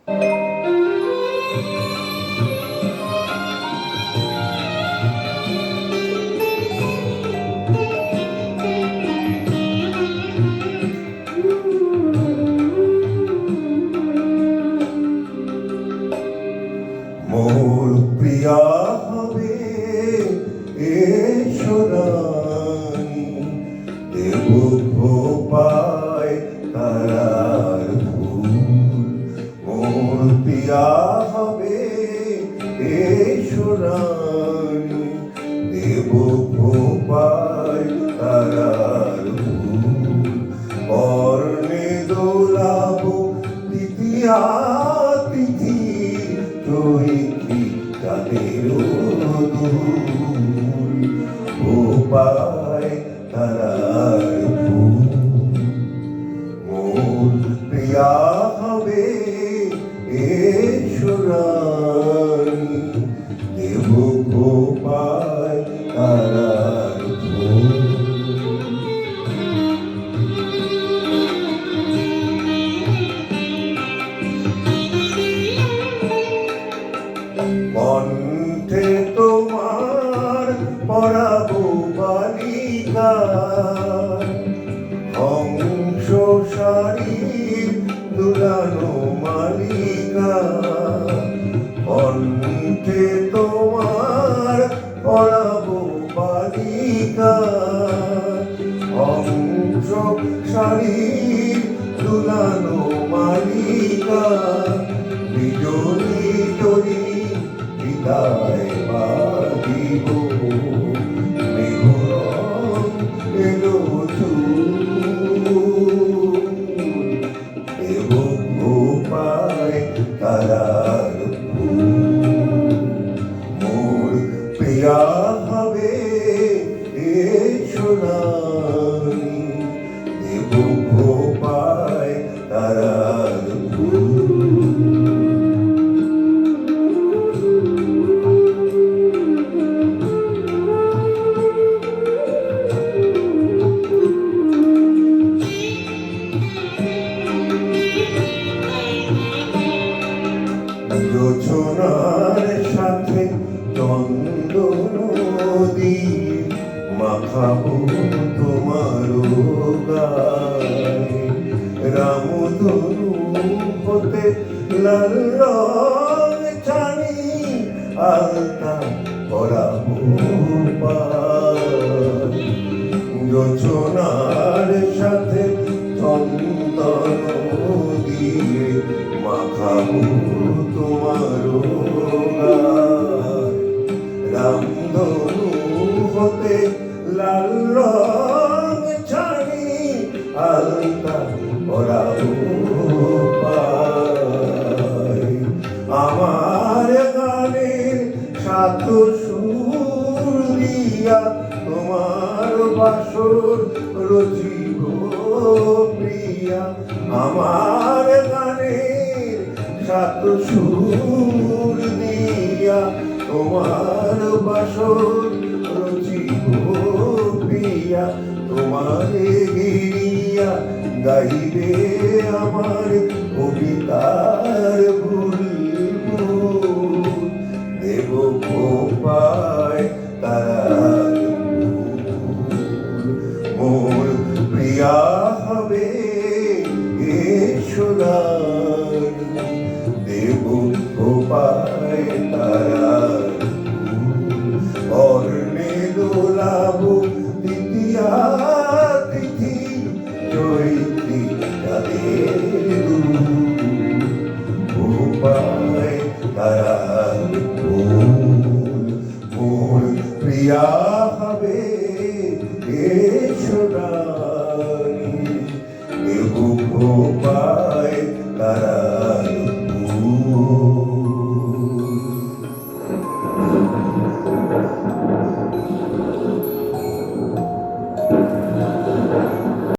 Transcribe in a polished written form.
মোর প্রিয়া হবে এসো রানী, দেব খোপায় তারার ফুল। মোর প্রিয়া হবে এসো রানী, দেব খোপায় তারার ফুল। কর্ণে দোলাবো তৃতীয়া তিথি, চৈত্রী চাঁদের দুল। খোপায় তারার ফুল। মোর প্রিয়া হবে এসো রানী, দেব খোপায় তারার ফুল। কণ্ঠে তোমার পরাবো বালিকা, হংস শাড়ির দুলানো মালিকা। কণ্ঠে তোমার পরাবো বালিকা, হংস শাড়ির দুলানো মালিকা। বিজলি জলি বিদায় বাঁধিব, মেঘরং এলো চুল। দেব খোপায় তারার ফুল। মোর প্রিয়া হবে এসো রানী, দেব খোপায় তারার ফুল। জোছনার সাথে চন্দন দিয়ে মাখাবো তোমার গায়ে। রামধনু হতে লাল রং ছানি, আলতা পরাবো পায়ে। জোছনার সাথে চন্দন দিয়ে মাখাবো তোমার গায়ে। রামধনু হতে লাল রং ছানি, আলতা পরাবো পায়ে। আমার গানের সাত সুর দিয়া তোমার বাসর রচিব প্রিয়া। আমার গানের সাত সুর দিয়া তোমার বাসর রচিব প্রিয়া। তোমারে গিরিয়া গাইবে আমার কবিতার বুলবুল। দেব খোপায় তারার ফুল। মোর প্রিয়া হবে এসো রানী, দেব খোপায় তারার ফুল। কর্ণে দোলাবো তৃতীয়া তিথি, চৈত্রী চাঁদের দুল। খোপায় তারার ফুল। মোর প্রিয়া